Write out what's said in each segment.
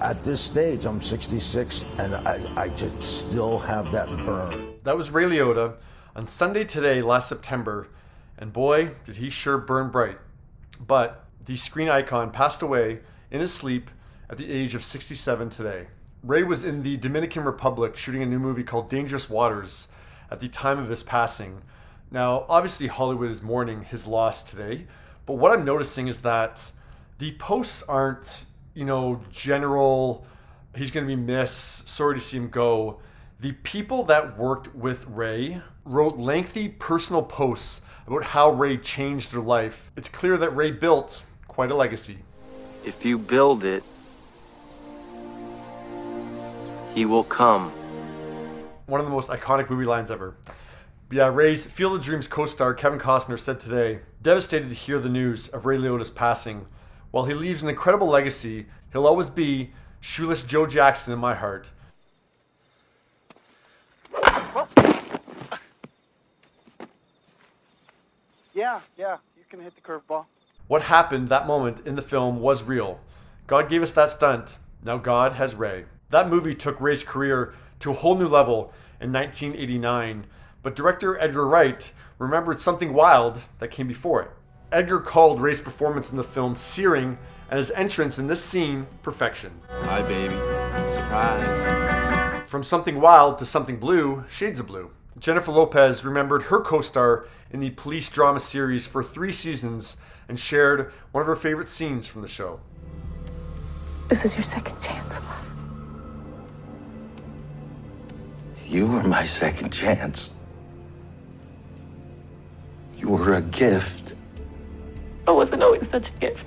at this stage, I'm 66, and I just still have that burn. That was Ray Liotta on Sunday Today last September, and boy, did he sure burn bright. But the screen icon passed away in his sleep at the age of 67 today. Ray was in the Dominican Republic shooting a new movie called Dangerous Waters at the time of his passing. Now, obviously Hollywood is mourning his loss today, but what I'm noticing is that the posts aren't, general, he's going to be missed, sorry to see him go. The people that worked with Ray wrote lengthy personal posts about how Ray changed their life. It's clear that Ray built quite a legacy. If you build it, he will come. One of the most iconic movie lines ever. Yeah, Ray's Field of Dreams co-star Kevin Costner said today, devastated to hear the news of Ray Liotta's passing. While he leaves an incredible legacy, he'll always be Shoeless Joe Jackson in my heart. Yeah, you can hit the curveball. What happened that moment in the film was real. God gave us that stunt. Now God has Ray. That movie took Ray's career to a whole new level in 1989, but director Edgar Wright remembered something wild that came before it. Edgar called Ray's performance in the film searing and his entrance in this scene perfection. Hi, baby. Surprise. From something wild to something blue, shades of blue. Jennifer Lopez remembered her co-star in the police drama series for 3 seasons and shared one of her favorite scenes from the show. This is your second chance, love. You were my second chance. You were a gift. I wasn't always such a gift.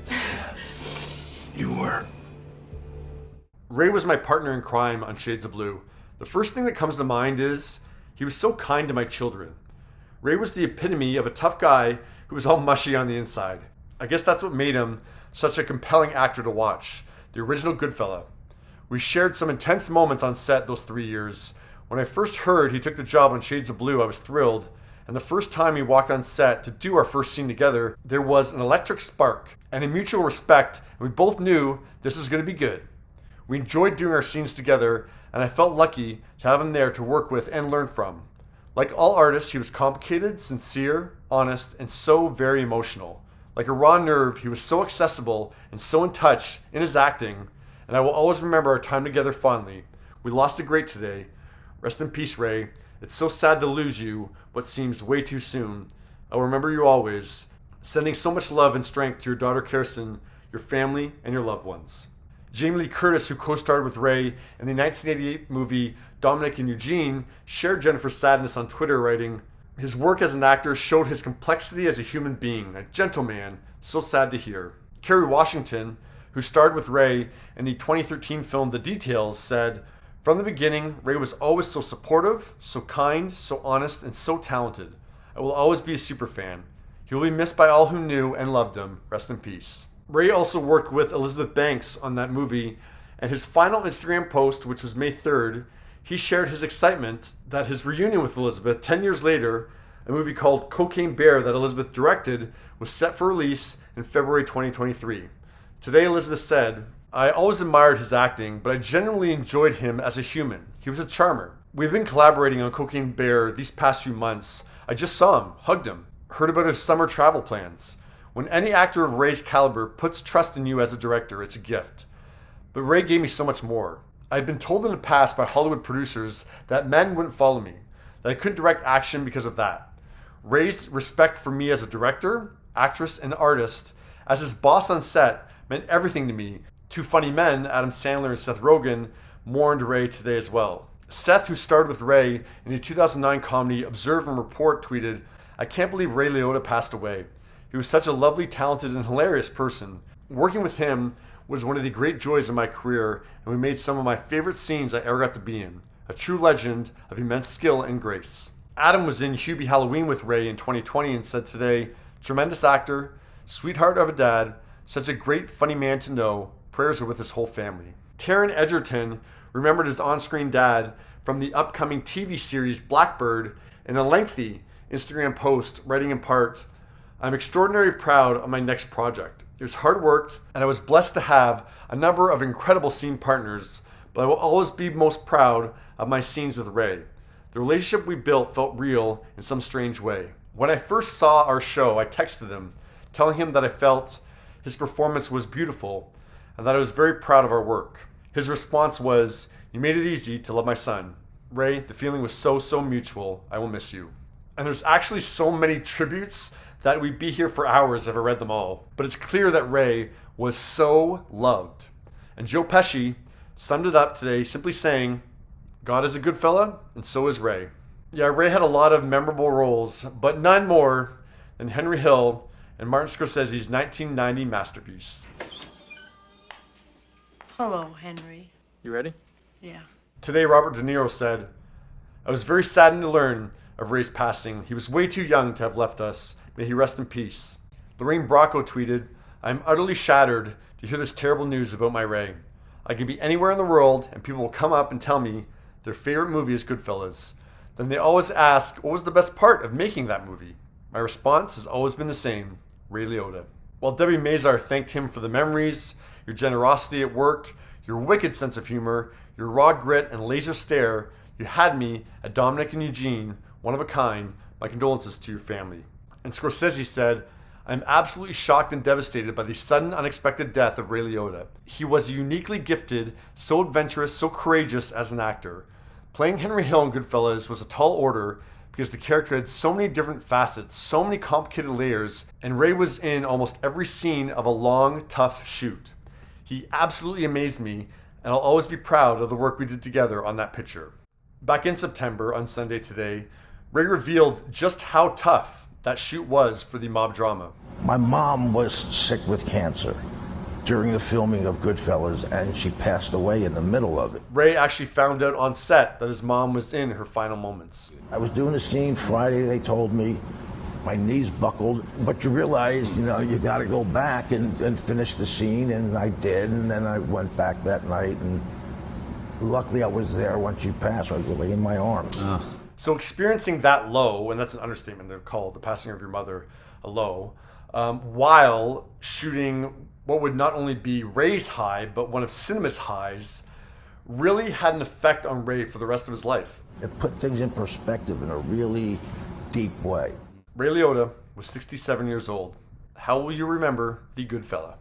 You were. Ray was my partner in crime on Shades of Blue. The first thing that comes to mind is he was so kind to my children. Ray was the epitome of a tough guy who was all mushy on the inside. I guess that's what made him such a compelling actor to watch, the original Goodfella. We shared some intense moments on set those 3 years. When I first heard he took the job on Shades of Blue, I was thrilled. And the first time we walked on set to do our first scene together, there was an electric spark and a mutual respect, and we both knew this was going to be good. We enjoyed doing our scenes together, and I felt lucky to have him there to work with and learn from. Like all artists, he was complicated, sincere, honest, and so very emotional. Like a raw nerve, he was so accessible and so in touch in his acting, and I will always remember our time together fondly. We lost a great today. Rest in peace, Ray. It's so sad to lose you, what seems way too soon. I'll remember you always. Sending so much love and strength to your daughter Kirsten, your family, and your loved ones. Jamie Lee Curtis, who co-starred with Ray in the 1988 movie Dominic and Eugene, shared Jennifer's sadness on Twitter, writing, his work as an actor showed his complexity as a human being, a gentleman, so sad to hear. Kerry Washington, who starred with Ray in the 2013 film The Details, said, from the beginning, Ray was always so supportive, so kind, so honest, and so talented. I will always be a super fan. He will be missed by all who knew and loved him. Rest in peace. Ray also worked with Elizabeth Banks on that movie, and his final Instagram post, which was May 3rd, he shared his excitement that his reunion with Elizabeth 10 years later, a movie called Cocaine Bear that Elizabeth directed, was set for release in February 2023. Today, Elizabeth said, I always admired his acting, but I genuinely enjoyed him as a human. He was a charmer. We've been collaborating on Cocaine Bear these past few months. I just saw him, hugged him, heard about his summer travel plans. When any actor of Ray's caliber puts trust in you as a director, it's a gift. But Ray gave me so much more. I had been told in the past by Hollywood producers that men wouldn't follow me, that I couldn't direct action because of that. Ray's respect for me as a director, actress, and artist, as his boss on set, meant everything to me. 2 funny men, Adam Sandler and Seth Rogen, mourned Ray today as well. Seth, who starred with Ray in the 2009 comedy Observe and Report, tweeted, I can't believe Ray Liotta passed away. He was such a lovely, talented, and hilarious person. Working with him was one of the great joys of my career, and we made some of my favorite scenes I ever got to be in. A true legend of immense skill and grace. Adam was in Hubie Halloween with Ray in 2020 and said today, tremendous actor, sweetheart of a dad, such a great, funny man to know. Prayers are with his whole family. Taron Egerton remembered his on-screen dad from the upcoming TV series Blackbird in a lengthy Instagram post, writing in part, I'm extraordinarily proud of my next project. It was hard work, and I was blessed to have a number of incredible scene partners, but I will always be most proud of my scenes with Ray. The relationship we built felt real in some strange way. When I first saw our show, I texted him, telling him that I felt his performance was beautiful and that I was very proud of our work. His response was, "You made it easy to love my son. Ray, the feeling was so mutual. I will miss you." And there's actually so many tributes that we'd be here for hours if I read them all. But it's clear that Ray was so loved. And Joe Pesci summed it up today simply saying, "God is a good fella, and so is Ray." Yeah, Ray had a lot of memorable roles, but none more than Henry Hill and Martin Scorsese's 1990 masterpiece. Hello, Henry. You ready? Yeah. Today, Robert De Niro said, "I was very saddened to learn of Ray's passing. He was way too young to have left us. May he rest in peace." Lorraine Bracco tweeted, "I am utterly shattered to hear this terrible news about my Ray. I could be anywhere in the world and people will come up and tell me their favorite movie is Goodfellas. Then they always ask, what was the best part of making that movie? My response has always been the same, Ray Liotta." While Debbie Mazar thanked him for the memories, your generosity at work, your wicked sense of humor, your raw grit and laser stare, you had me at Dominic and Eugene, one of a kind. My condolences to your family. And Scorsese said, "I am absolutely shocked and devastated by the sudden, unexpected death of Ray Liotta. He was uniquely gifted, so adventurous, so courageous as an actor. Playing Henry Hill in Goodfellas was a tall order because the character had so many different facets, so many complicated layers, and Ray was in almost every scene of a long, tough shoot. He absolutely amazed me, and I'll always be proud of the work we did together on that picture." Back in September, on Sunday Today, Ray revealed just how tough that shoot was for the mob drama. My mom was sick with cancer during the filming of Goodfellas, and she passed away in the middle of it. Ray actually found out on set that his mom was in her final moments. I was doing a scene Friday, they told me, my knees buckled, but you realize, you got to go back and finish the scene, and I did, and then I went back that night, and luckily I was there when she passed. I was really in my arms. So experiencing that low, and that's an understatement to call the passing of your mother a low, while shooting what would not only be Ray's high, but one of cinema's highs, really had an effect on Ray for the rest of his life. It put things in perspective in a really deep way. Ray Liotta was 67 years old. How will you remember the good fella?